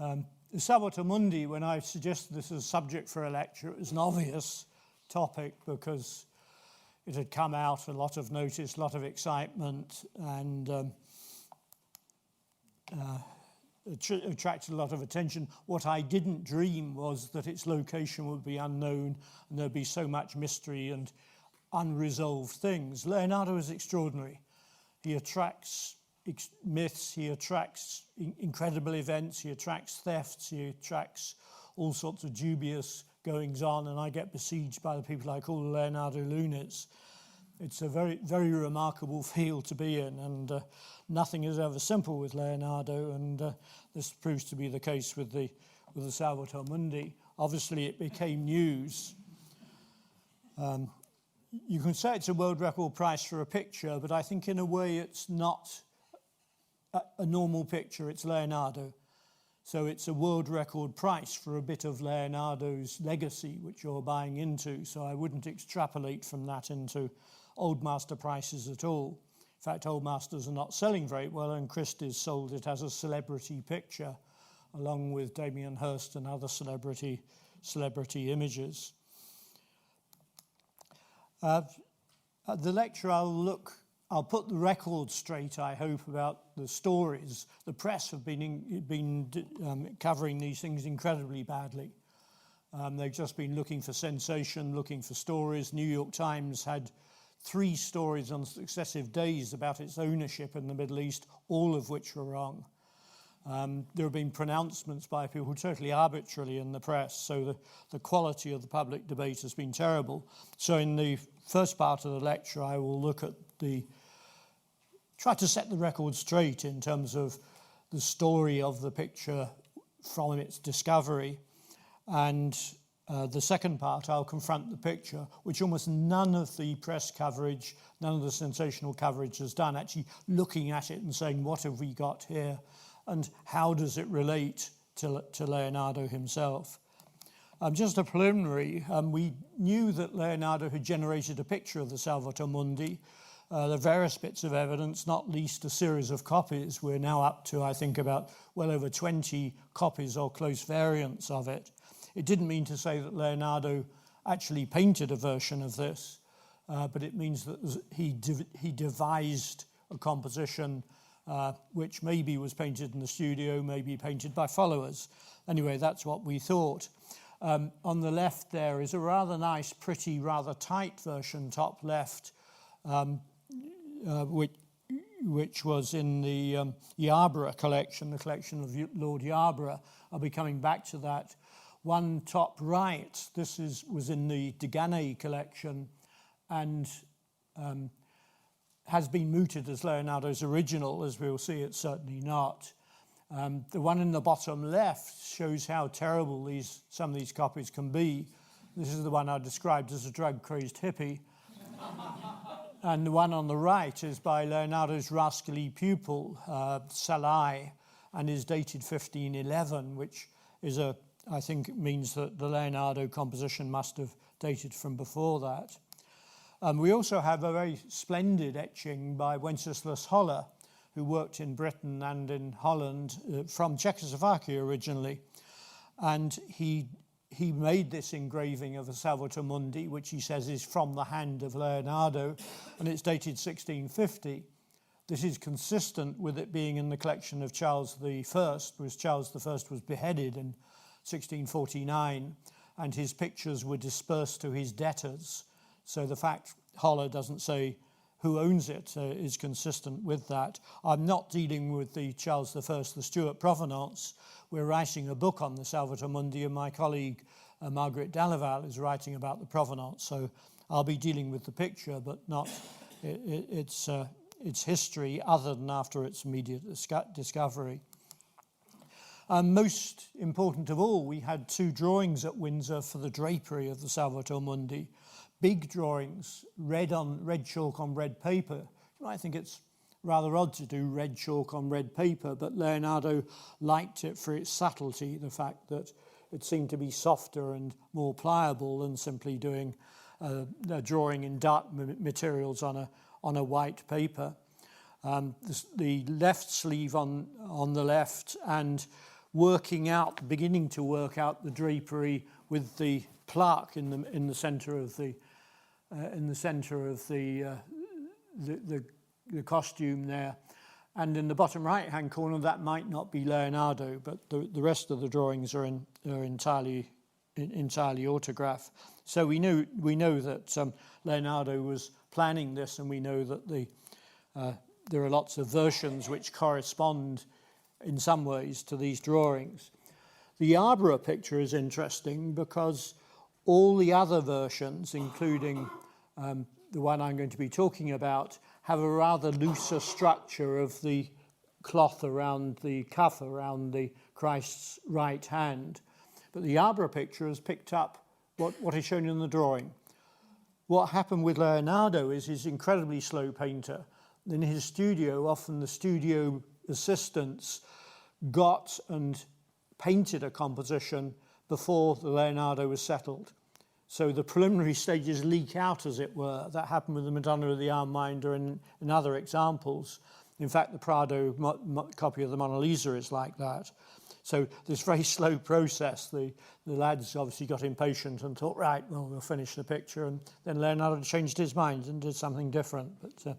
The Salvator Mundi, when I suggested this as a subject for a lecture, it was an obvious topic because it had come out, a lot of notice, a lot of excitement, and attracted a lot of attention. What I didn't dream was that its location would be unknown and there'd be so much mystery and unresolved things. Leonardo is extraordinary. He attracts myths, he attracts incredible events, he attracts thefts, he attracts all sorts of dubious goings on, and I get besieged by the people I call Leonardo loonies. It's a very, very remarkable field to be in, and nothing is ever simple with Leonardo, and this proves to be the case with the Salvator Mundi. Obviously, it became news. You can say it's a world record price for a picture, but I think in a way it's not a normal picture, it's Leonardo. So it's a world record price for a bit of Leonardo's legacy, which you're buying into. So I wouldn't extrapolate from that into old master prices at all. In fact, old masters are not selling very well, and Christie's sold it as a celebrity picture, along with Damien Hirst and other celebrity images. The lecture I'll put the record straight, I hope, about the stories. The press have been covering these things incredibly badly. They've just been looking for sensation, looking for stories. New York Times had 3 stories on successive days about its ownership in the Middle East, all of which were wrong. There have been pronouncements by people totally arbitrarily in the press, so the quality of the public debate has been terrible. So in the first part of the lecture, I will look at try to set the record straight in terms of the story of the picture from its discovery. And the second part, I'll confront the picture, which almost none of the press coverage, none of the sensational coverage has done, actually looking at it and saying, what have we got here? And how does it relate to Leonardo himself? Just a preliminary, we knew that Leonardo had generated a picture of the Salvator Mundi. There are various bits of evidence, not least a series of copies. We're now up to, I think, about well over 20 copies or close variants of it. It didn't mean to say that Leonardo actually painted a version of this, but it means that he devised a composition which maybe was painted in the studio, maybe painted by followers. Anyway, that's what we thought. On the left there is a rather nice, pretty, rather tight version, top left, which was in the Yarborough collection, the collection of Lord Yarborough. I'll be coming back to that. One top right, this was in the Deganey collection, and has been mooted as Leonardo's original. As we'll see, it's certainly not. The one in the bottom left shows how terrible some of these copies can be. This is the one I described as a drug-crazed hippie. And the one on the right is by Leonardo's rascally pupil, Salai, and is dated 1511, which is I think means that the Leonardo composition must have dated from before that. We also have a very splendid etching by Wenceslas Holler, who worked in Britain and in Holland, from Czechoslovakia originally. And he made this engraving of a Salvator Mundi, which he says is from the hand of Leonardo, and it's dated 1650. This is consistent with it being in the collection of Charles I, because Charles I was beheaded in 1649, and his pictures were dispersed to his debtors. So the fact Holler doesn't say who owns it is consistent with that. I'm not dealing with the Charles I, the Stuart provenance. We're writing a book on the Salvator Mundi, and my colleague Margaret Dalaval is writing about the provenance. So I'll be dealing with the picture, but not its history, other than after its immediate discovery. Most important of all, we had 2 drawings at Windsor for the drapery of the Salvator Mundi. Big drawings, red chalk on red paper. You might think it's rather odd to do red chalk on red paper, but Leonardo liked it for its subtlety, the fact that it seemed to be softer and more pliable than simply doing a drawing in dark materials on a white paper. The left sleeve on the left, and beginning to work out the drapery with the plaque in the centre of the costume there. And in the bottom right-hand corner, that might not be Leonardo, but the rest of the drawings are entirely autograph. So we know that Leonardo was planning this, and we know that there are lots of versions which correspond in some ways to these drawings. The Arbor picture is interesting because all the other versions, including the one I'm going to be talking about, have a rather looser structure of the cloth around the cuff, around the Christ's right hand. But the Arbor picture has picked up what is shown in the drawing. What happened with Leonardo is he's an incredibly slow painter. In his studio, often the studio assistants got and painted a composition before the Leonardo was settled. So the preliminary stages leak out, as it were. That happened with the Madonna of the Armminder and in other examples. In fact, the Prado copy of the Mona Lisa is like that. So this very slow process, the lads obviously got impatient and thought, right, well, we'll finish the picture. And then Leonardo changed his mind and did something different. But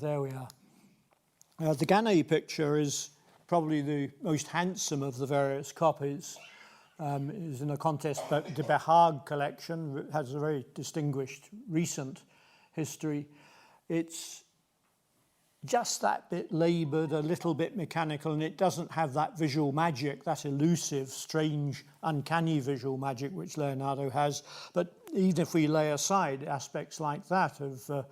there we are. The Gannet picture is probably the most handsome of the various copies. It is in a contest de Behag collection. It has a very distinguished recent history. It's just that bit laboured, a little bit mechanical, and it doesn't have that visual magic, that elusive, strange, uncanny visual magic which Leonardo has. But even if we lay aside aspects like that of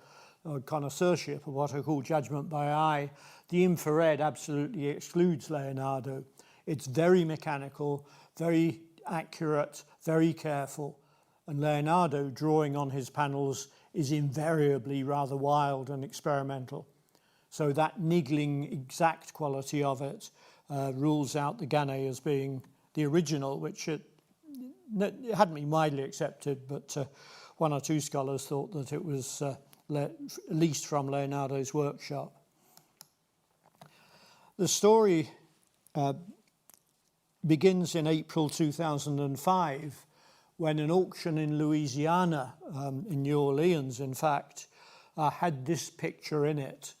connoisseurship, or what I call judgment by eye, the infrared absolutely excludes Leonardo. It's very mechanical, very accurate, very careful. And Leonardo, drawing on his panels, is invariably rather wild and experimental. So that niggling, exact quality of it rules out the Gannet as being the original, which it hadn't been widely accepted, but one or two scholars thought that it was at least from Leonardo's workshop. The story begins in April 2005, when an auction in Louisiana, in New Orleans, in fact, had this picture in it.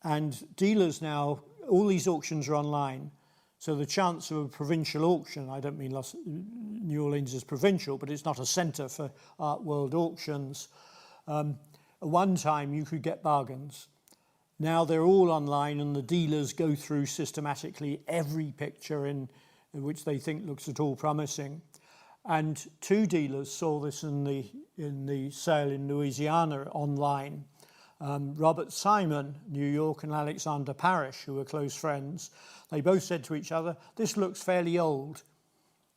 And dealers now, all these auctions are online, so the chance of a provincial auction, I don't mean New Orleans is provincial, but it's not a centre for art world auctions. At one time you could get bargains. Now they're all online, and the dealers go through systematically every picture in which they think looks at all promising. And two dealers saw this in the sale in Louisiana online. Robert Simon, New York, and Alexander Parrish, who were close friends, they both said to each other, "This looks fairly old."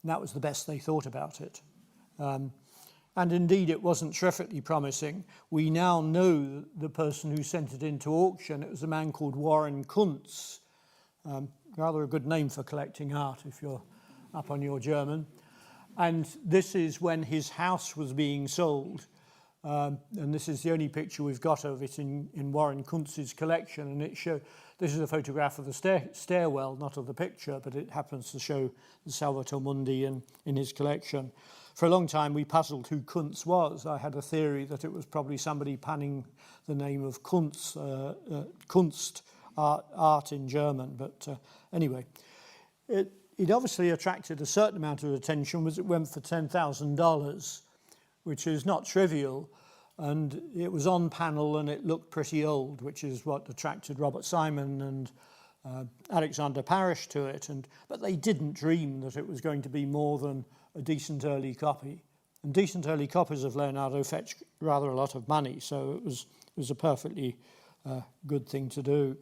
And that was the best they thought about it. And indeed, it wasn't terrifically promising. We now know the person who sent it into auction. It was a man called Warren Kuntz. Rather a good name for collecting art if you're up on your German. And this is when his house was being sold. And this is the only picture we've got of it in Warren Kuntz's collection. And this is a photograph of the stairwell, not of the picture, but it happens to show the Salvator Mundi in his collection. For a long time, we puzzled who Kuntz was. I had a theory that it was probably somebody panning the name of Kuntz, Kunst, art in German. But anyway, it obviously attracted a certain amount of attention. It went for $10,000, which is not trivial. And it was on panel and it looked pretty old, which is what attracted Robert Simon and Alexander Parrish to it. But they didn't dream that it was going to be more than a decent early copy. And decent early copies of Leonardo fetch rather a lot of money, so it was a perfectly good thing to do.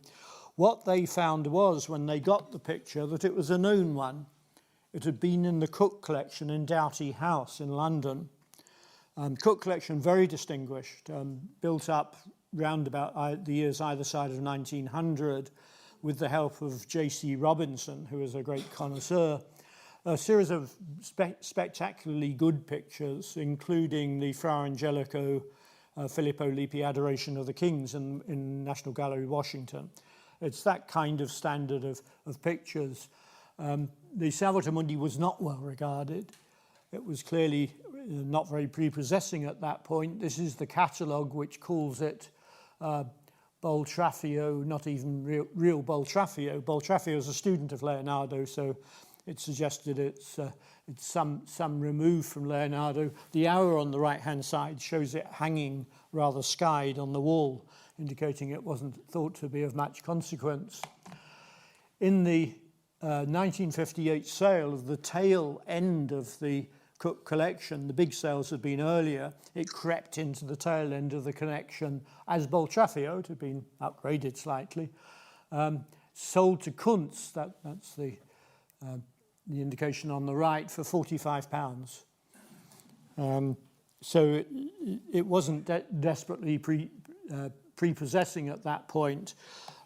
What they found was, when they got the picture, that it was a known one. It had been in the Cook collection in Doughty House in London. Cook collection, very distinguished, built up round about the years either side of 1900 with the help of J.C. Robinson, who was a great connoisseur. A series of spectacularly good pictures, including the Fra Angelico Filippo Lippi Adoration of the Kings in National Gallery, Washington. It's that kind of standard of pictures. The Salvator Mundi was not well regarded. It was clearly not very prepossessing at that point. This is the catalogue which calls it Boltraffio, not even real Boltraffio. Boltraffio is a student of Leonardo, so it suggested it's some remove from Leonardo. The arrow on the right-hand side shows it hanging rather skied on the wall, indicating it wasn't thought to be of much consequence. In the 1958 sale of the tail end of the Cook collection, the big sales had been earlier, it crept into the tail end of the collection as Boltraffio. It had been upgraded slightly. Sold to Kunz, that's the indication on the right, for £45. So it wasn't desperately prepossessing at that point.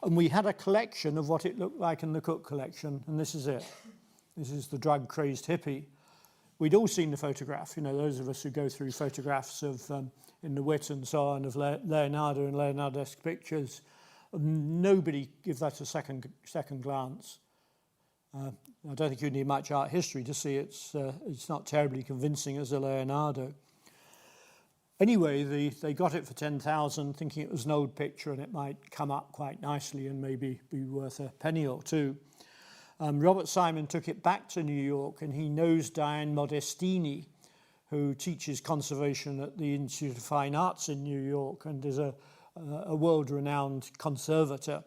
And we had a collection of what it looked like in the Cook collection, and this is it. This is the drug-crazed hippie. We'd all seen the photograph, those of us who go through photographs of, in the wit and so on, of Leonardo and Leonardo-esque pictures. Nobody gives that a second glance. I don't think you need much art history to see it's not terribly convincing as a Leonardo. Anyway, they got it for 10,000, thinking it was an old picture and it might come up quite nicely and maybe be worth a penny or two. Robert Simon took it back to New York, and he knows Diane Modestini, who teaches conservation at the Institute of Fine Arts in New York and is a world-renowned conservator.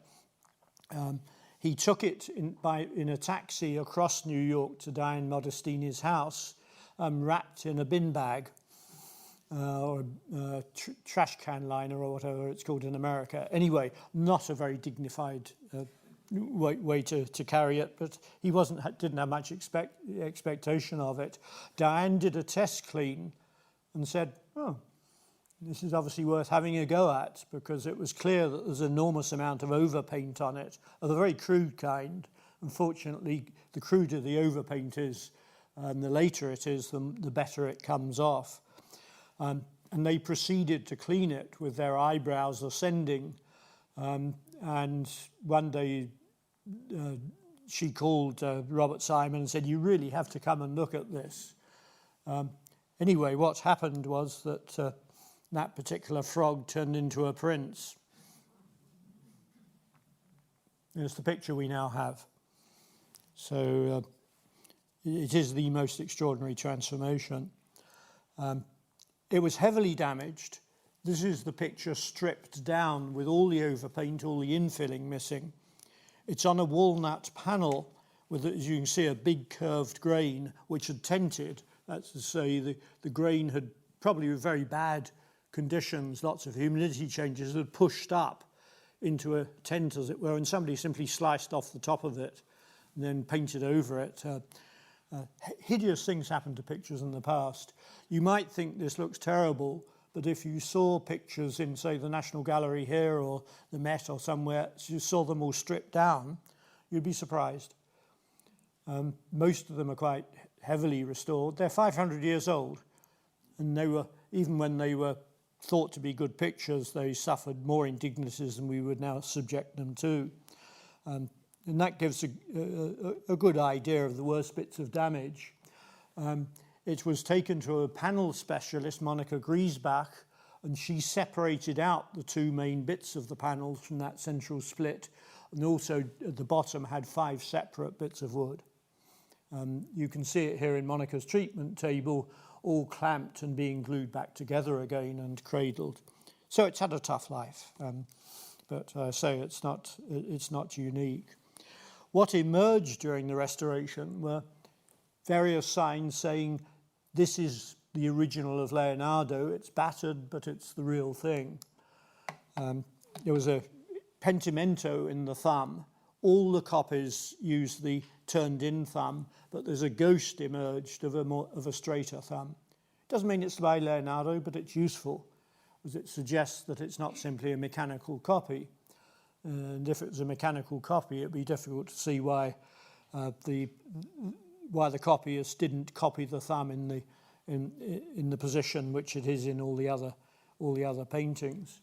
He took it in a taxi across New York to Diane Modestini's house, wrapped in a bin bag or a trash can liner or whatever it's called in America. Anyway, not a very dignified way to carry it, but he didn't have much expectation of it. Diane did a test clean and said, "Oh, this is obviously worth having a go at," because it was clear that there's an enormous amount of overpaint on it, of a very crude kind. Unfortunately, the cruder the overpaint is, the later it is, the better it comes off. And they proceeded to clean it with their eyebrows ascending. And one day she called Robert Simon and said, "You really have to come and look at this." Anyway, what happened was that that particular frog turned into a prince. There's the picture we now have. So it is the most extraordinary transformation. It was heavily damaged. This is the picture stripped down with all the overpaint, all the infilling missing. It's on a walnut panel with, as you can see, a big curved grain which had tented. That's to say the grain had probably with very bad conditions, lots of humidity changes, had pushed up into a tent, as it were, and somebody simply sliced off the top of it and then painted over it. Hideous things happened to pictures in the past. You might think this looks terrible, but if you saw pictures in, say, the National Gallery here or the Met or somewhere, you saw them all stripped down, you'd be surprised. Most of them are quite heavily restored. They're 500 years old, and they were, even when they were thought to be good pictures, they suffered more indignities than we would now subject them to. And that gives a good idea of the worst bits of damage. It was taken to a panel specialist, Monica Griesbach, and she separated out the two main bits of the panels from that central split, and also at the bottom had 5 separate bits of wood. You can see it here in Monica's treatment table, all clamped and being glued back together again and cradled. So it's had a tough life, but I say it's not unique. What emerged during the restoration were various signs saying this is the original of Leonardo. It's battered, but it's the real thing. There was a pentimento in the thumb. All the copies use the turned-in thumb, but there's a ghost emerged of a straighter thumb. It doesn't mean it's by Leonardo, but it's useful, as it suggests that it's not simply a mechanical copy. And if it was a mechanical copy, it'd be difficult to see why the copyist didn't copy the thumb in the position which it is in all the other paintings.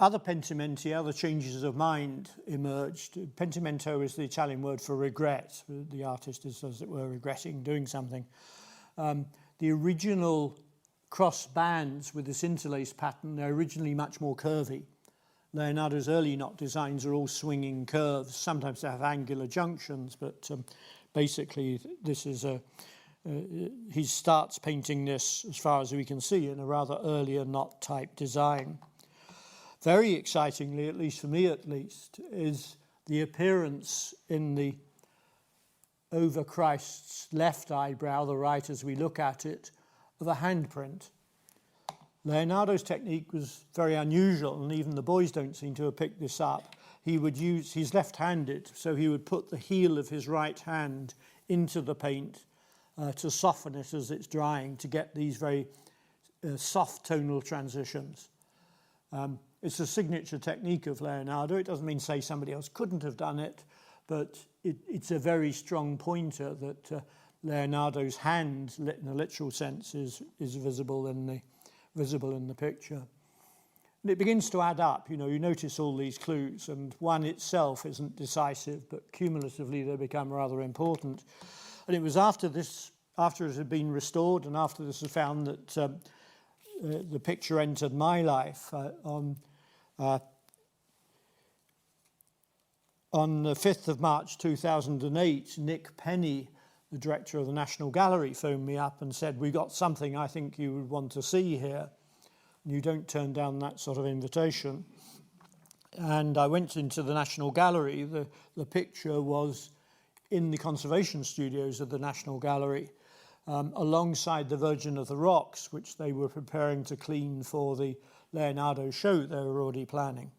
other pentimenti, other changes of mind emerged. Pentimento is the Italian word for regret. The artist is, as it were, regretting doing something. The original cross bands with this interlace pattern, they're originally much more curvy. Leonardo's early knot designs are all swinging curves. Sometimes they have angular junctions, but basically this is he starts painting this, as far as we can see, in a rather earlier knot type design. Very excitingly, at least for me at least, is the appearance in the over Christ's left eyebrow, the right as we look at it, of a handprint. Leonardo's technique was very unusual, and even the boys don't seem to have picked this up. He's left-handed, so he would put the heel of his right hand into the paint to soften it as it's drying, to get these very soft tonal transitions. It's a signature technique of Leonardo. It doesn't mean to say somebody else couldn't have done it, but it's a very strong pointer that Leonardo's hand, in a literal sense, is visible in the picture. And it begins to add up. You notice all these clues, and one itself isn't decisive, but cumulatively they become rather important. And it was after it had been restored, and after this was found, that the picture entered my life. On the 5th of March 2008, Nick Penny, the director of the National Gallery, phoned me up and said, "We got something I think you would want to see here." You don't turn down that sort of invitation. And I went into the National Gallery. The picture was in the conservation studios of the National Gallery, alongside the Virgin of the Rocks, which they were preparing to clean for the Leonardo show they were already planning.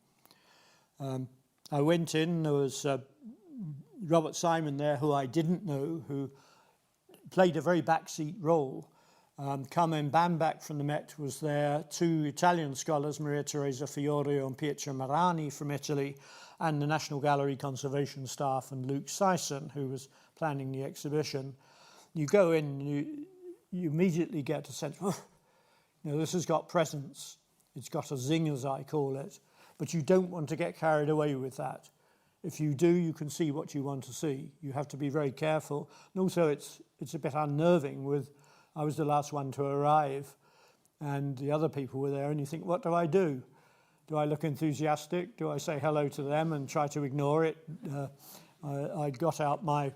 I went in, there was Robert Simon there, who I didn't know, who played a very backseat role. Carmen Bambac from the Met was there, two Italian scholars, Maria Teresa Fiorio and Pietro Marani from Italy, and the National Gallery conservation staff, and Luke Sison, who was planning the exhibition. You go in, you immediately get a sense, this has got presence. It's got a zing, as I call it, but you don't want to get carried away with that. If you do, you can see what you want to see. You have to be very careful. And also it's a bit unnerving. I was the last one to arrive, and the other people were there, and you think, what do I do? Do I look enthusiastic? Do I say hello to them and try to ignore it? I got out my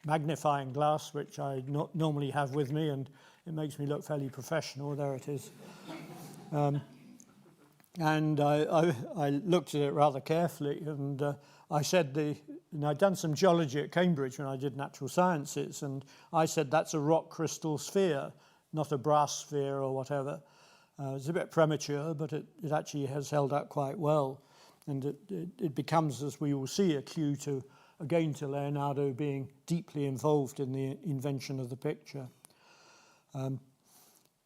magnifying glass, which I normally have with me, and it makes me look fairly professional. There it is. And I looked at it rather carefully, and I said, I'd done some geology at Cambridge when I did natural sciences, and I said that's a rock crystal sphere, not a brass sphere or whatever. It's a bit premature, but it actually has held up quite well, and it becomes, as we will see, a cue to Leonardo being deeply involved in the invention of the picture.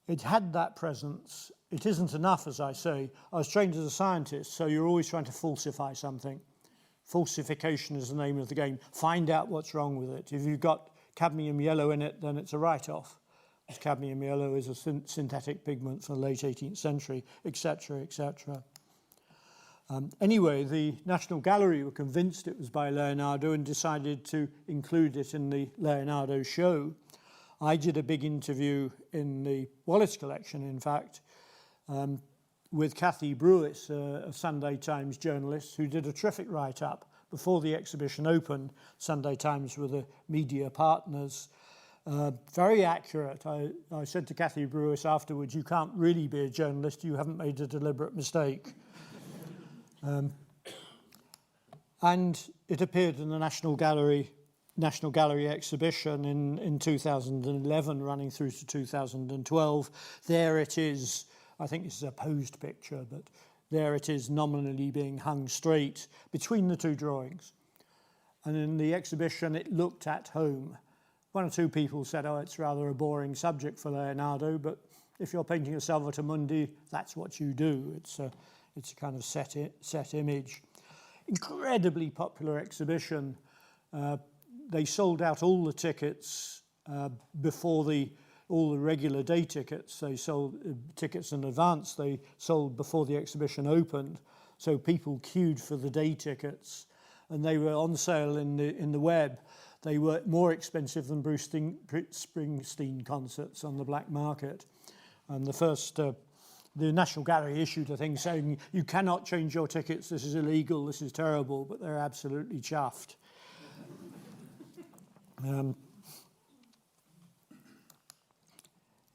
It had that presence. It isn't enough, as I say. I was trained as a scientist, so you're always trying to falsify something. Falsification is the name of the game. Find out what's wrong with it. If you've got cadmium yellow in it, then it's a write-off. Because cadmium yellow is a synthetic pigment from the late 18th century, etc., etc. Anyway, the National Gallery were convinced it was by Leonardo and decided to include it in the Leonardo show. I did a big interview in the Wallace collection, in fact, with Kathy Brewis, a Sunday Times journalist, who did a terrific write-up before the exhibition opened. Sunday Times were the media partners. Very accurate. I said to Kathy Brewis afterwards, "You can't really be a journalist. You haven't made a deliberate mistake." And it appeared in the National Gallery exhibition in 2011, running through to 2012. There it is. I think this is a posed picture, but there it is, nominally being hung straight between the two drawings. And in the exhibition, it looked at home. One or two people said, it's rather a boring subject for Leonardo, but if you're painting a Salvator Mundi, that's what you do. It's a kind of set image. Incredibly popular exhibition. They sold out all the tickets before all the regular day tickets. They sold tickets in advance. They sold before the exhibition opened. So people queued for the day tickets, and they were on sale in the web. They were more expensive than Bruce Springsteen concerts on the black market. And the National Gallery issued a thing saying, you cannot change your tickets, this is illegal, this is terrible, but they're absolutely chuffed.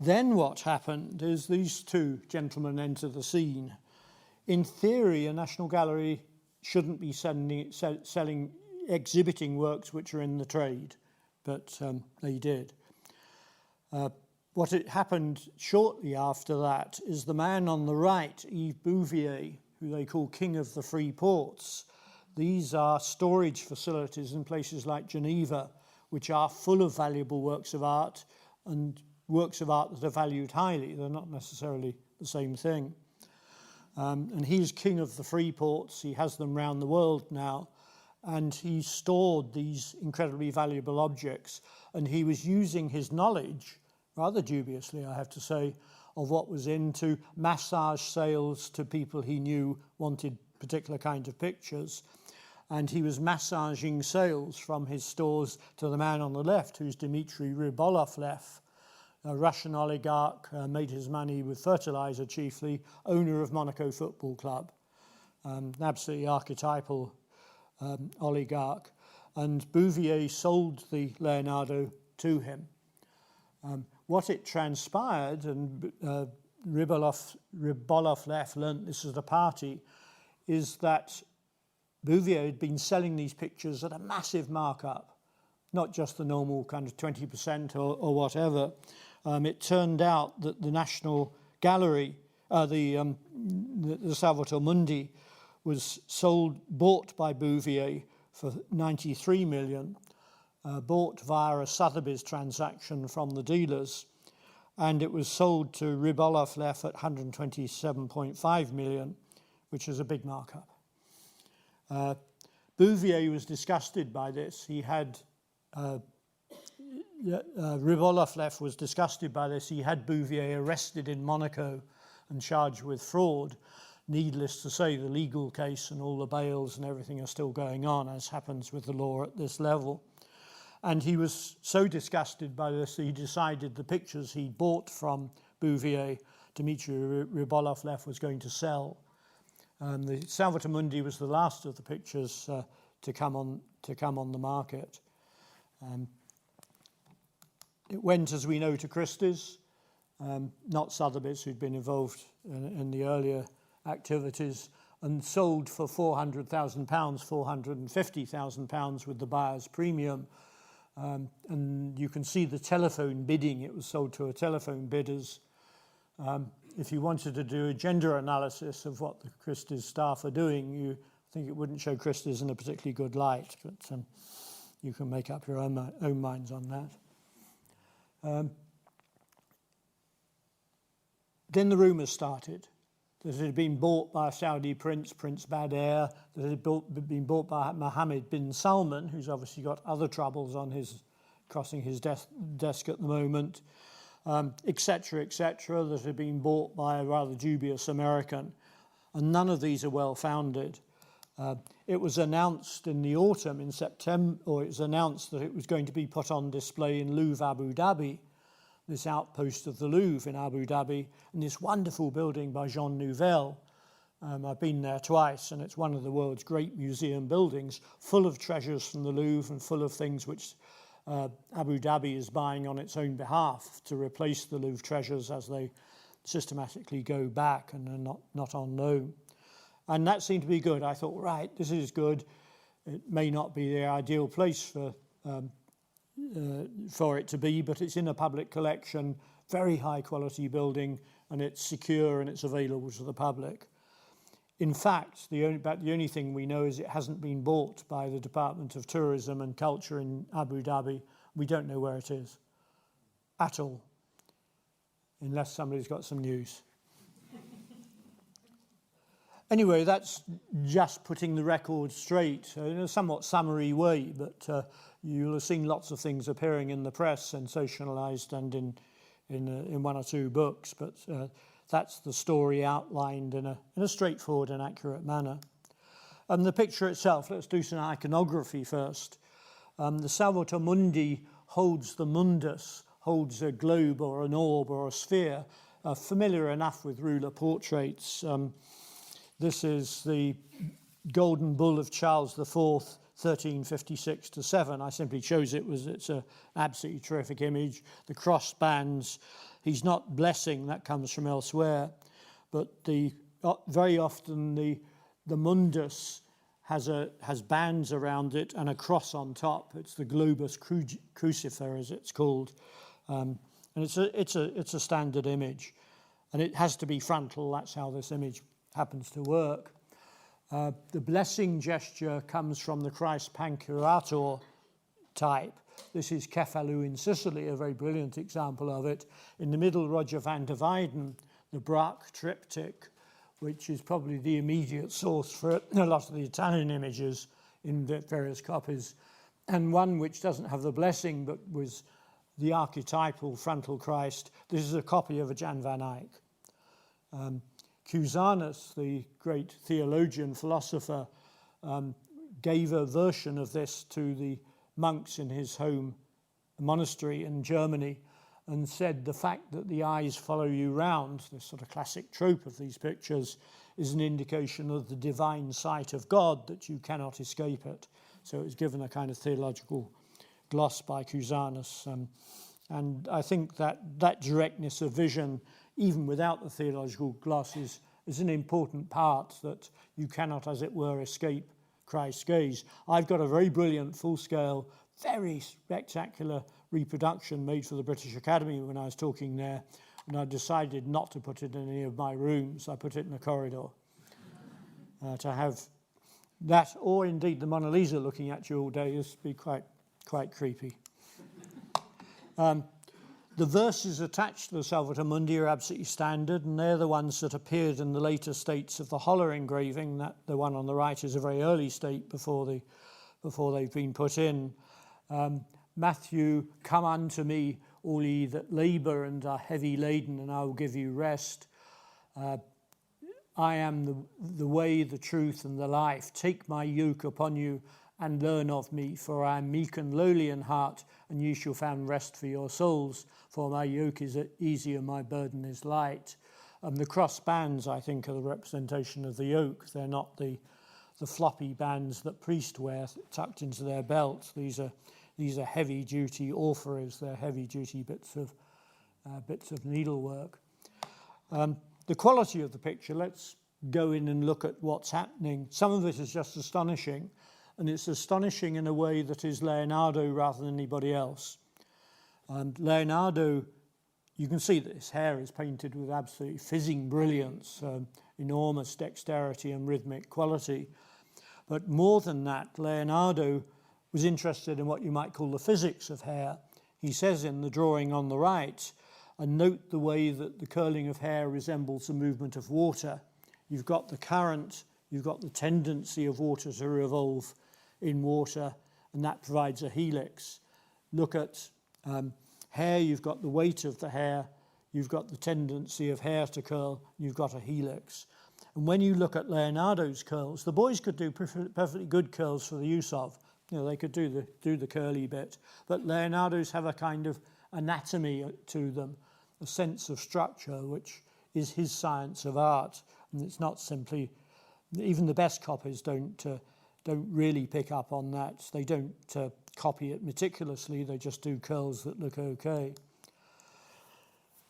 Then what happened is these two gentlemen enter the scene. In theory, a National Gallery shouldn't be exhibiting works which are in the trade, but they did. What happened shortly after that is the man on the right, Yves Bouvier, who they call King of the Free Ports. These are storage facilities in places like Geneva, which are full of valuable works of art, and works of art that are valued highly. They're not necessarily the same thing. And he's king of the free ports. He has them around the world now. And he stored these incredibly valuable objects. And he was using his knowledge, rather dubiously, I have to say, of what was in to massage sales to people he knew wanted particular kind of pictures. And he was massaging sales from his stores to the man on the left, who's Dmitry Rybolovlev, a Russian oligarch, made his money with fertilizer chiefly, owner of Monaco Football Club, an absolutely archetypal oligarch. And Bouvier sold the Leonardo to him. What it transpired, and Rybolovlev learnt this at a party, is that Bouvier had been selling these pictures at a massive markup, not just the normal kind of 20% or whatever. It turned out that the National Gallery, the Salvator Mundi, was bought by Bouvier for 93 million, bought via a Sotheby's transaction from the dealers, and it was sold to Rybolovlev at 127.5 million, which is a big markup. Bouvier was disgusted by this. He had Rybolovlev was disgusted by this. He had Bouvier arrested in Monaco and charged with fraud. Needless to say, the legal case and all the bails and everything are still going on, as happens with the law at this level. And he was so disgusted by this that he decided the pictures he bought from Bouvier, Dmitry Rybolovlev, was going to sell. The Salvator Mundi was the last of the pictures to come on the market. It went, as we know, to Christie's, not Sotheby's, who'd been involved in the earlier activities, and sold for £400,000, £450,000 with the buyer's premium. And you can see the telephone bidding. It was sold to a telephone bidders. If you wanted to do a gender analysis of what the Christie's staff are doing, you think it wouldn't show Christie's in a particularly good light, but you can make up your own minds on that. Then the rumours started that it had been bought by a Saudi prince, Prince Badair, that it had been bought by Mohammed bin Salman, who's obviously got other troubles on crossing his desk at the moment, etc., etc., that had been bought by a rather dubious American. And none of these are well-founded. It was announced in the autumn, in September, or it was announced that it was going to be put on display in Louvre, Abu Dhabi, this outpost of the Louvre in Abu Dhabi, and this wonderful building by Jean Nouvel. I've been there twice, and it's one of the world's great museum buildings, full of treasures from the Louvre and full of things which Abu Dhabi is buying on its own behalf to replace the Louvre treasures as they systematically go back and are not on loan. And that seemed to be good. I thought, right, this is good. It may not be the ideal place for it to be, but it's in a public collection, very high quality building, and it's secure and it's available to the public. In fact, the only thing we know is it hasn't been bought by the Department of Tourism and Culture in Abu Dhabi. We don't know where it is at all, unless somebody's got some news. Anyway, that's just putting the record straight in a somewhat summary way, but you'll have seen lots of things appearing in the press, sensationalized and in one or two books, but that's the story outlined in a straightforward and accurate manner. The picture itself, let's do some iconography first. The Salvator Mundi holds the mundus, holds a globe or an orb or a sphere, familiar enough with ruler portraits. This is the Golden Bull of Charles IV, 1356-7. I simply chose it as it's an absolutely terrific image. The crossed bands, he's not blessing, that comes from elsewhere, but very often the mundus has bands around it and a cross on top. It's the globus crucifer, as it's called, and it's a standard image, and it has to be frontal. That's how this image happens to work. The blessing gesture comes from the Christ Pancurator type. This is Cefalù in Sicily, a very brilliant example of it. In the middle, Roger van der Weyden, the Braque triptych, which is probably the immediate source for a lot of the Italian images in the various copies, and one which doesn't have the blessing but was the archetypal frontal Christ. This is a copy of a Jan van Eyck. Cusanus, the great theologian, philosopher, gave a version of this to the monks in his home monastery in Germany and said the fact that the eyes follow you round, this sort of classic trope of these pictures, is an indication of the divine sight of God, that you cannot escape it. So it was given a kind of theological gloss by Cusanus. And I think that directness of vision, even without the theological gloss, is an important part, that you cannot, as it were, escape Christ's gaze. I've got a very brilliant, full-scale, very spectacular reproduction made for the British Academy when I was talking there, and I decided not to put it in any of my rooms. I put it in the corridor to have that, or indeed the Mona Lisa looking at you all day, is be quite creepy. The verses attached to the Salvator Mundi are absolutely standard, and they're the ones that appeared in the later states of the Holler engraving. That the one on the right is a very early state before they've been put in. Matthew, come unto me, all ye that labour and are heavy laden, and I will give you rest. I am the way, the truth, and the life. Take my yoke upon you and learn of me, for I am meek and lowly in heart, and ye shall find rest for your souls. For my yoke is easy and my burden is light. The cross bands, I think, are the representation of the yoke. They're not the floppy bands that priests wear tucked into their belt. These are heavy-duty orpheres. They're heavy-duty bits of needlework. The quality of the picture, let's go in and look at what's happening. Some of it is just astonishing, and it's astonishing in a way that is Leonardo rather than anybody else. Leonardo, you can see that his hair is painted with absolutely fizzing brilliance, enormous dexterity and rhythmic quality. But more than that, Leonardo was interested in what you might call the physics of hair. He says in the drawing on the right, and note the way that the curling of hair resembles the movement of water. You've got the current, you've got the tendency of water to revolve in water, and that provides a helix. Look at hair, you've got the weight of the hair, you've got the tendency of hair to curl, you've got a helix. And when you look at Leonardo's curls, the boys could do perfectly good curls for the use of. You know, they could do the curly bit, but Leonardo's have a kind of anatomy to them, a sense of structure, which is his science of art. And it's not simply, even the best copies don't really pick up on that. They don't copy it meticulously. They just do curls that look okay.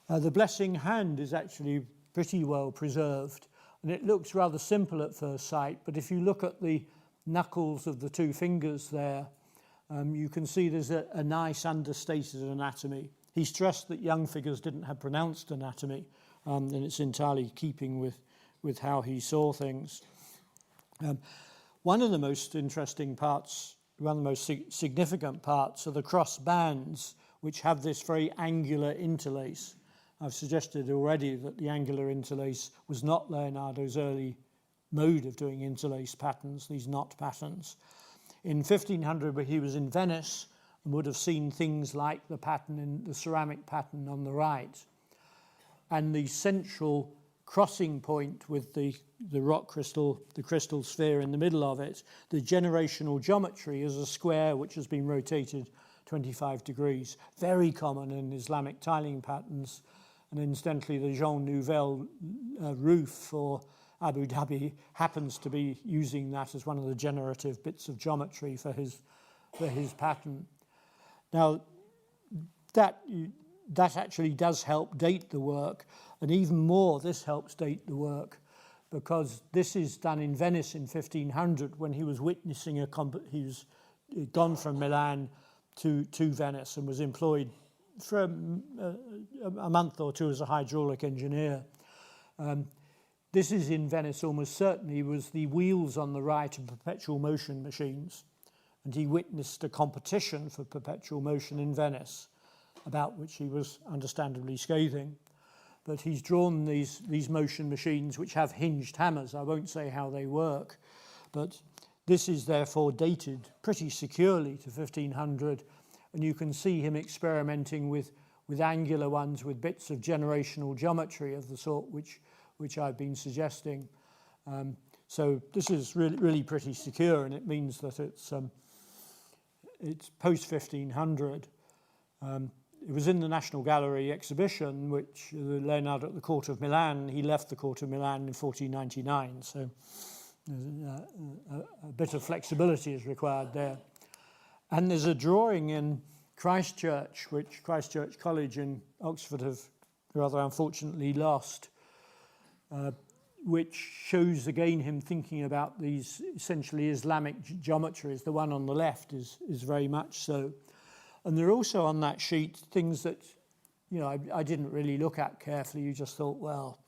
The blessing hand is actually pretty well preserved, and it looks rather simple at first sight, but if you look at the knuckles of the two fingers there, you can see there's a nice understated anatomy. He stressed that young figures didn't have pronounced anatomy, and it's entirely keeping with how he saw things. One of the most interesting parts, one of the most significant parts, are the cross bands, which have this very angular interlace. I've suggested already that the angular interlace was not Leonardo's early mode of doing interlace patterns, these knot patterns. In 1500, when he was in Venice, and would have seen things like the pattern in the ceramic pattern on the right. And the central crossing point with the rock crystal, the crystal sphere in the middle of it, the generational geometry is a square which has been rotated 25 degrees. Very common in Islamic tiling patterns. And incidentally, the Jean Nouvel roof for Abu Dhabi happens to be using that as one of the generative bits of geometry for his pattern. Now, that actually does help date the work, and even more, this helps date the work, because this is done in Venice in 1500 when he was witnessing he'd gone from Milan to Venice and was employed for a month or two as a hydraulic engineer. This is in Venice almost certainly was the wheels on the right of perpetual motion machines, and he witnessed a competition for perpetual motion in Venice, about which he was understandably scathing. But he's drawn these motion machines which have hinged hammers. I won't say how they work, but this is therefore dated pretty securely to 1500, and you can see him experimenting with angular ones with bits of generational geometry of the sort which I've been suggesting. So this is really pretty secure, and it means that it's post 1500. It was in the National Gallery exhibition, which Leonardo at the court of Milan, he left the court of Milan in 1499, so a bit of flexibility is required there. And there's a drawing in Christchurch, which Christchurch College in Oxford have rather unfortunately lost, which shows again him thinking about these essentially Islamic geometries. The one on the left is very much so. And there are also on that sheet things that, you know, I didn't really look at carefully. You just thought, well,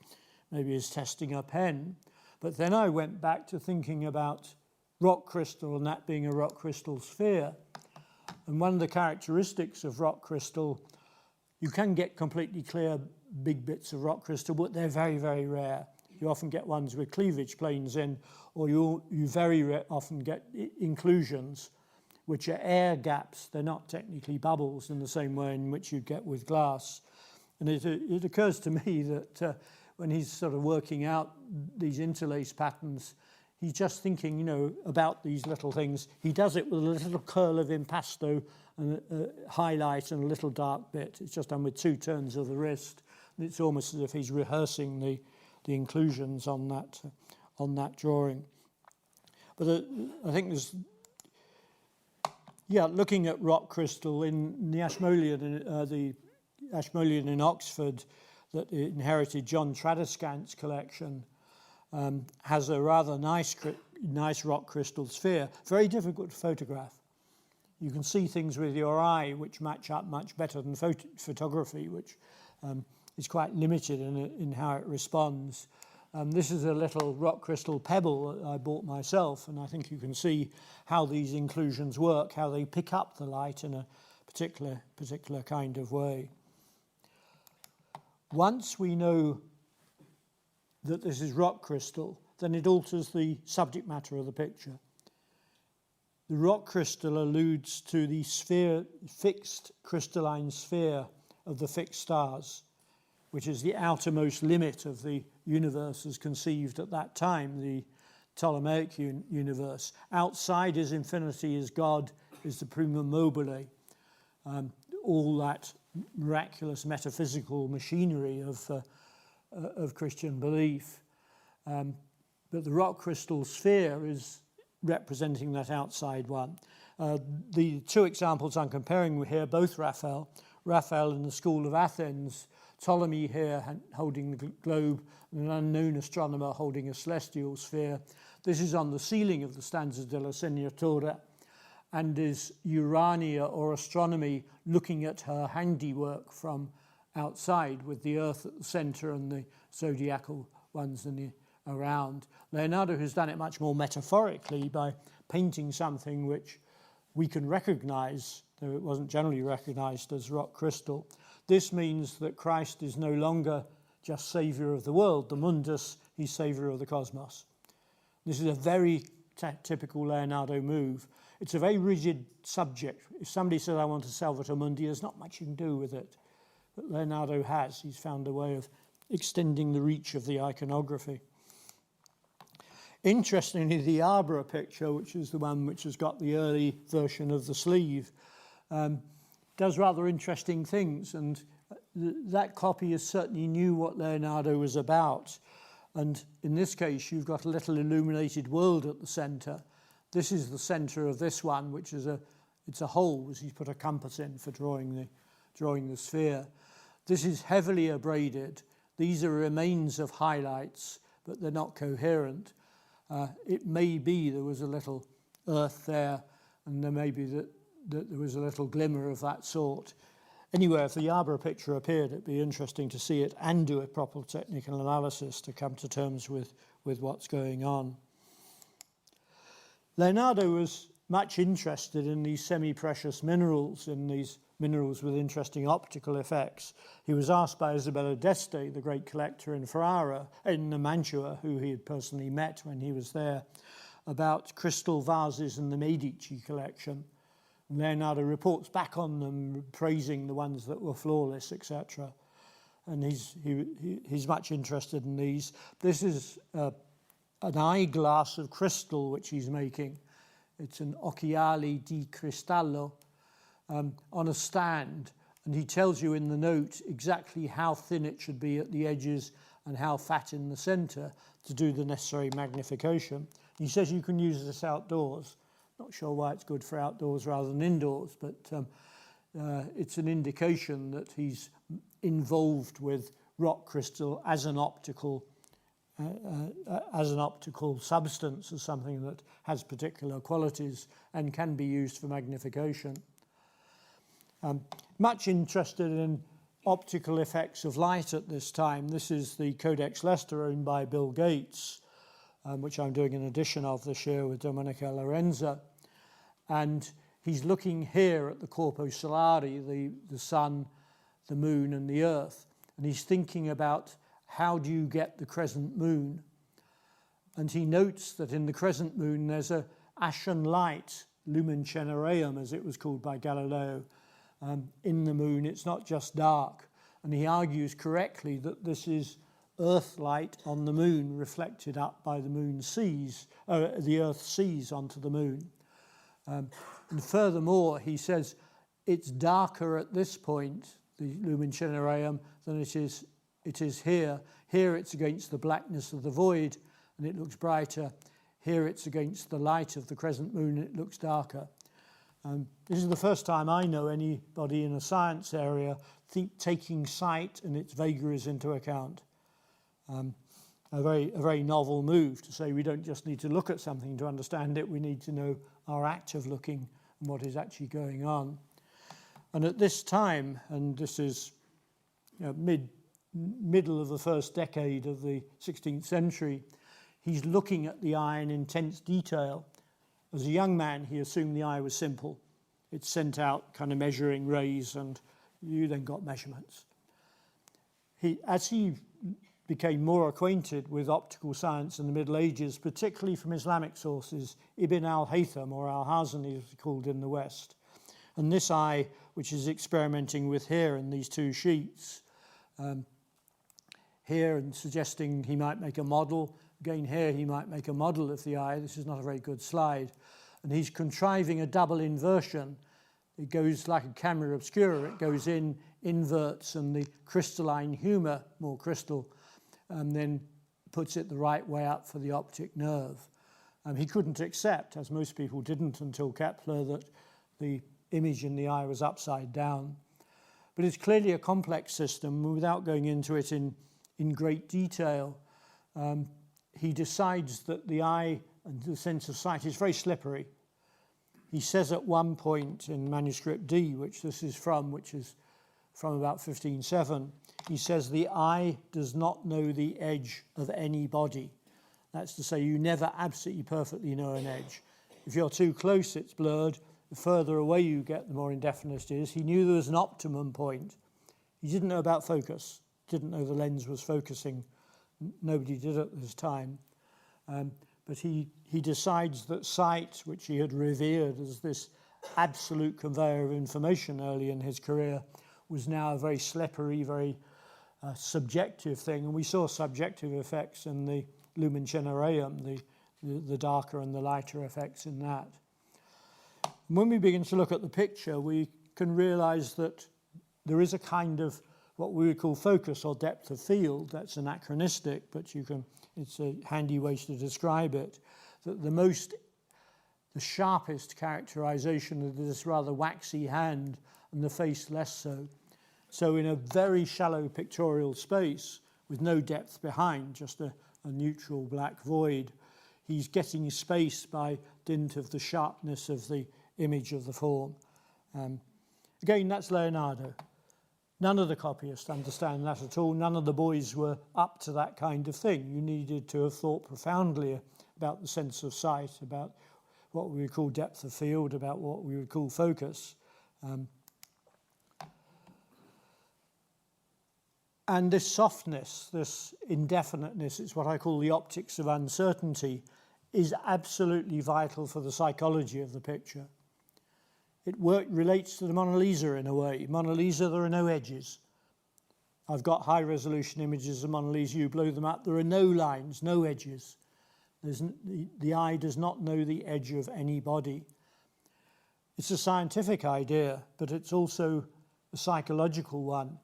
maybe he's testing a pen. But then I went back to thinking about rock crystal and that being a rock crystal sphere. And one of the characteristics of rock crystal, you can get completely clear big bits of rock crystal, but they're very, very rare. You often get ones with cleavage planes in, or you very often get inclusions, which are air gaps. They're not technically bubbles in the same way in which you get with glass. And it occurs to me that when he's sort of working out these interlace patterns, he's just thinking, you know, about these little things. He does it with a little curl of impasto and a highlight and a little dark bit. It's just done with 2 turns of the wrist. And it's almost as if he's rehearsing the inclusions on that drawing. But I think there's, looking at rock crystal in the Ashmolean in Oxford that inherited John Tradescant's collection, has a rather nice rock crystal sphere, very difficult to photograph. You can see things with your eye which match up much better than photography, which is quite limited in how it responds. This is a little rock crystal pebble that I bought myself, and I think you can see how these inclusions work, how they pick up the light in a particular kind of way. Once we know that this is rock crystal, then it alters the subject matter of the picture. The rock crystal alludes to the fixed crystalline sphere of the fixed stars, which is the outermost limit of the universe as conceived at that time, the Ptolemaic universe. Outside is infinity, is God, is the prima mobile, all that miraculous metaphysical machinery of Christian belief. But the rock crystal sphere is representing that outside one. The 2 examples I'm comparing here, both Raphael in the School of Athens, Ptolemy here holding the globe, and an unknown astronomer holding a celestial sphere. This is on the ceiling of the Stanza della Segnatura, and is Urania or astronomy looking at her handiwork from outside with the Earth at the centre and the zodiacal ones around. Leonardo has done it much more metaphorically by painting something which we can recognise, though it wasn't generally recognised as rock crystal. This means that Christ is no longer just saviour of the world, the mundus, he's saviour of the cosmos. This is a very typical Leonardo move. It's a very rigid subject. If somebody says, I want a Salvator Mundi, there's not much you can do with it. But Leonardo has. He's found a way of extending the reach of the iconography. Interestingly, the Arbor picture, which is the one which has got the early version of the sleeve, does rather interesting things, and that copy certainly knew what Leonardo was about. And in this case, you've got a little illuminated world at the centre. This is the centre of this one, which is it's a hole, as he's put a compass in for drawing the sphere. This is heavily abraded. These are remains of highlights, but they're not coherent. It may be there was a little earth there, and there may be that there was a little glimmer of that sort. Anyway, if the Arbor picture appeared, it'd be interesting to see it and do a proper technical analysis to come to terms with what's going on. Leonardo was much interested in these semi-precious minerals, in these minerals with interesting optical effects. He was asked by Isabella d'Este, the great collector in Ferrara, in Mantua, who he had personally met when he was there, about crystal vases in the Medici collection. Leonardo reports back on them, praising the ones that were flawless, etc. And he's much interested in these. This is an eyeglass of crystal which he's making. It's an occhiali di cristallo on a stand. And he tells you in the note exactly how thin it should be at the edges and how fat in the centre to do the necessary magnification. He says you can use this outdoors. Not sure why it's good for outdoors rather than indoors, but it's an indication that he's involved with rock crystal as an optical substance, as something that has particular qualities and can be used for magnification. Much interested in optical effects of light at this time. This is the Codex Leicester owned by Bill Gates, which I'm doing an edition of this year with Domenica Lorenza. And he's looking here at the Corpo Solari, the sun, the moon and the earth. And he's thinking about how do you get the crescent moon. And he notes that in the crescent moon there's a ashen light, lumen cinereum as it was called by Galileo, in the moon. It's not just dark. And he argues correctly that this is earth light on the moon reflected up by the moon seas, the earth seas onto the moon. And furthermore, he says it's darker at this point, the lumen cinereum, than it is here. Here it's against the blackness of the void and it looks brighter. Here it's against the light of the crescent moon and it looks darker. This is the first time I know anybody in a science area taking sight and its vagaries into account. A very novel move to say we don't just need to look at something to understand it, we need to know our act of looking and what is actually going on. And at this time, and this is middle of the first decade of the 16th century, he's looking at the eye in intense detail. As a young man, he assumed the eye was simple. It sent out kind of measuring rays and you then got measurements. As he became more acquainted with optical science in the Middle Ages, particularly from Islamic sources, Ibn al-Haytham, or al-Hazani as called in the West. And this eye, which is experimenting with here in these two sheets, here and suggesting he might make a model, again here he might make a model of the eye. This is not a very good slide. And he's contriving a double inversion. It goes like a camera obscura, it goes in, inverts, and the crystalline humour, more crystal, and then puts it the right way up for the optic nerve. He couldn't accept, as most people didn't until Kepler, that the image in the eye was upside down. But it's clearly a complex system. Without going into it in great detail, he decides that the eye and the sense of sight is very slippery. He says at one point in manuscript D, which this is from, which is from about 1507, he says the eye does not know the edge of any body. That's to say you never absolutely perfectly know an edge. If you're too close, it's blurred. The further away you get, the more indefinite it is. He knew there was an optimum point. He didn't know about focus, didn't know the lens was focusing. Nobody did at this time. but he decides that sight, which he had revered as this absolute conveyor of information early in his career, was now a very slippery, very subjective thing. And we saw subjective effects in the lumen genereum, the darker and the lighter effects in that. And when we begin to look at the picture, we can realize that there is a kind of what we would call focus or depth of field. That's anachronistic, but it's a handy way to describe it. That the sharpest characterization of this rather waxy hand and the face less so. So in a very shallow pictorial space with no depth behind, just a neutral black void, he's getting space by dint of the sharpness of the image of the form. Again, that's Leonardo. None of the copyists understand that at all. None of the boys were up to that kind of thing. You needed to have thought profoundly about the sense of sight, about what we would call depth of field, about what we would call focus. And this softness, this indefiniteness, it's what I call the optics of uncertainty, is absolutely vital for the psychology of the picture. It relates to the Mona Lisa in a way. Mona Lisa, there are no edges. I've got high-resolution images of Mona Lisa. You blow them up, there are no lines, no edges. The eye does not know the edge of any body. It's a scientific idea, but it's also a psychological one,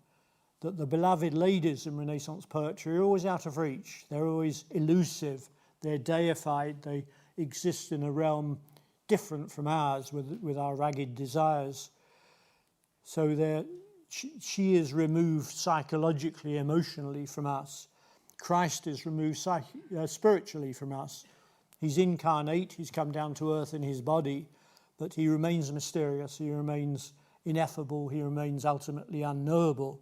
that the beloved ladies in Renaissance poetry are always out of reach. They're always elusive. They're deified. They exist in a realm different from ours with our ragged desires. So she is removed psychologically, emotionally from us. Christ is removed spiritually from us. He's incarnate, he's come down to earth in his body, but he remains mysterious, he remains ineffable, he remains ultimately unknowable.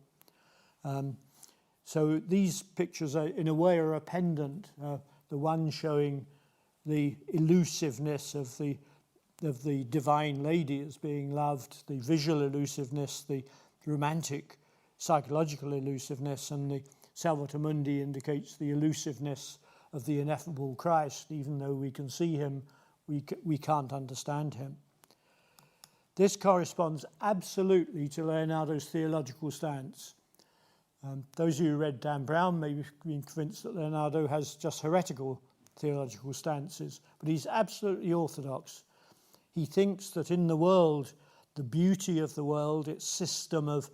So these pictures, in a way, are a pendant, the one showing the elusiveness of the divine lady as being loved, the visual elusiveness, the romantic psychological elusiveness, and the Salvator Mundi indicates the elusiveness of the ineffable Christ. Even though we can see him, we can't understand him. This corresponds absolutely to Leonardo's theological stance. Those of you who read Dan Brown may be convinced that Leonardo has just heretical theological stances, but he's absolutely orthodox. He thinks that in the world, the beauty of the world, its system of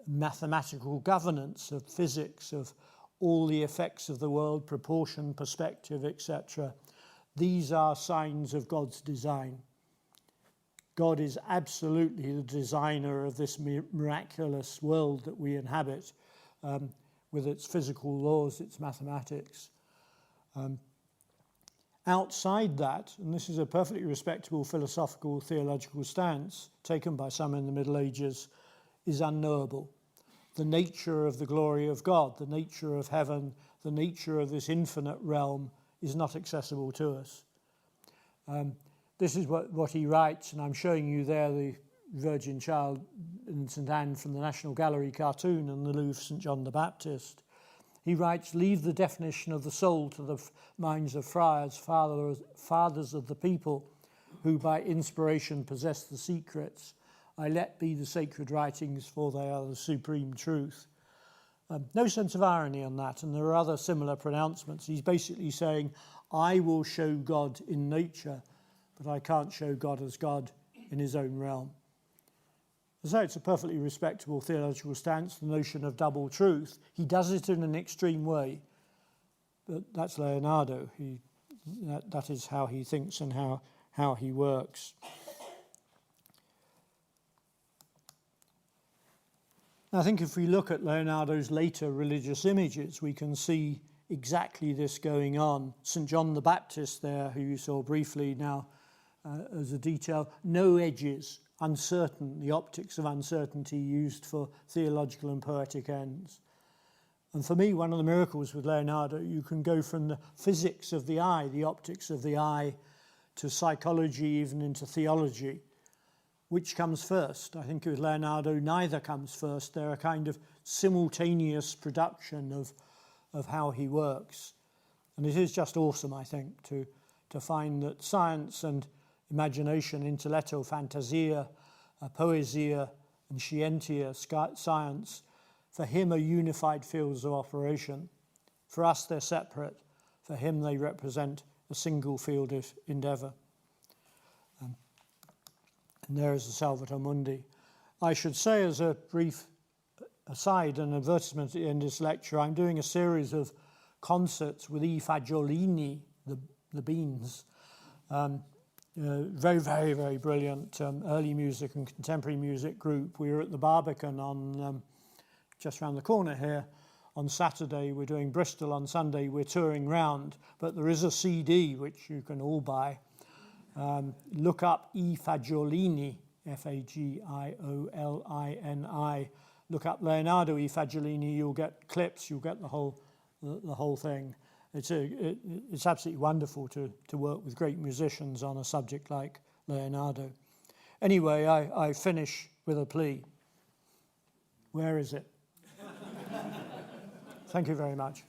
mathematical governance, of physics, of all the effects of the world, proportion, perspective, etc., these are signs of God's design. God is absolutely the designer of this miraculous world that we inhabit, with its physical laws, its mathematics. Outside that, and this is a perfectly respectable philosophical theological stance taken by some in the Middle Ages, is unknowable. The nature of the glory of God, the nature of heaven, the nature of this infinite realm is not accessible to us. This is what he writes, and I'm showing you there the Virgin Child in St. Anne from the National Gallery cartoon and the Louvre St. John the Baptist. He writes, "Leave the definition of the soul to the minds of friars, fathers of the people, who by inspiration possess the secrets. I let be the sacred writings, for they are the supreme truth." No sense of irony on that, and there are other similar pronouncements. He's basically saying, I will show God in nature, but I can't show God as God in his own realm. So it's a perfectly respectable theological stance, the notion of double truth. He does it in an extreme way, but that's Leonardo. That is how he thinks and how he works. I think if we look at Leonardo's later religious images, we can see exactly this going on. St. John the Baptist there, who you saw briefly now as a detail, no edges, uncertain, the optics of uncertainty used for theological and poetic ends. And for me, one of the miracles with Leonardo, you can go from the physics of the eye, the optics of the eye, to psychology, even into theology. Which comes first? I think with Leonardo, neither comes first. They're a kind of simultaneous production of how he works. And it is just awesome, I think, to find that science and imagination, intelletto, fantasia, poesia, and scientia, science, for him are unified fields of operation. For us, they're separate. For him, they represent a single field of endeavour. And there is the Salvator Mundi. I should say, as a brief aside, an advertisement at the end of this lecture, I'm doing a series of concerts with I Fagiolini, the beans. Very, very, very brilliant early music and contemporary music group. We were at the Barbican on just around the corner here on Saturday. We're doing Bristol on Sunday. We're touring round, but there is a CD which you can all buy. Look up I Fagiolini, Fagiolini. Look up Leonardo I Fagiolini. You'll get clips. You'll get the whole thing. It's absolutely wonderful to work with great musicians on a subject like Leonardo. Anyway, I finish with a plea. Where is it? Thank you very much.